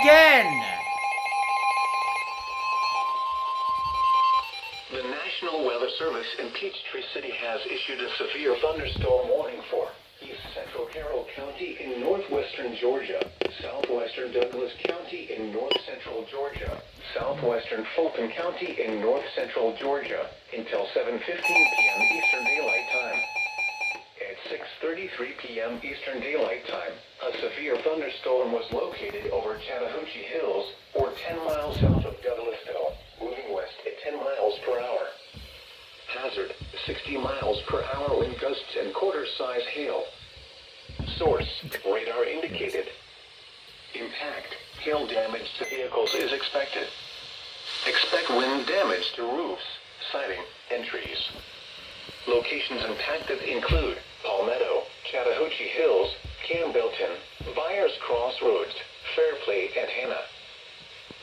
again. The National Weather Service in Peachtree City has issued a severe thunderstorm warning for East Central Carroll County in northwestern Georgia, southwestern Douglas County in north central Georgia, southwestern Fulton County in north central Georgia until 7:15 p.m. Eastern Daylight Time. At 6:33 p.m. Eastern Daylight Time, a severe thunderstorm was located over Chattahoochee Hills, or 10 miles south of Douglasville, moving west at 10 miles per hour. Hazard, 60 miles per hour wind gusts and quarter-size hail. Source, radar indicated. Impact, hail damage to vehicles is expected. Expect wind damage to roofs, siding, and trees. Locations impacted include Palmetto, Chattahoochee Hills, Campbellton, Byers Crossroads, Fairplay, and Hanna.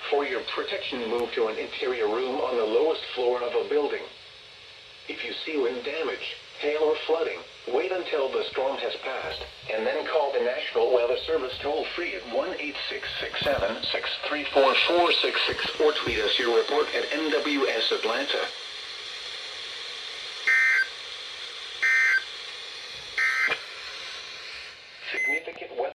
For your protection, move to an interior room on the lowest floor of a building. If you see wind damage, hail, or flooding, wait until the storm has passed, and then call the National Weather Service toll-free at 1-866-7-634-466 or tweet us your report at NWS Atlanta.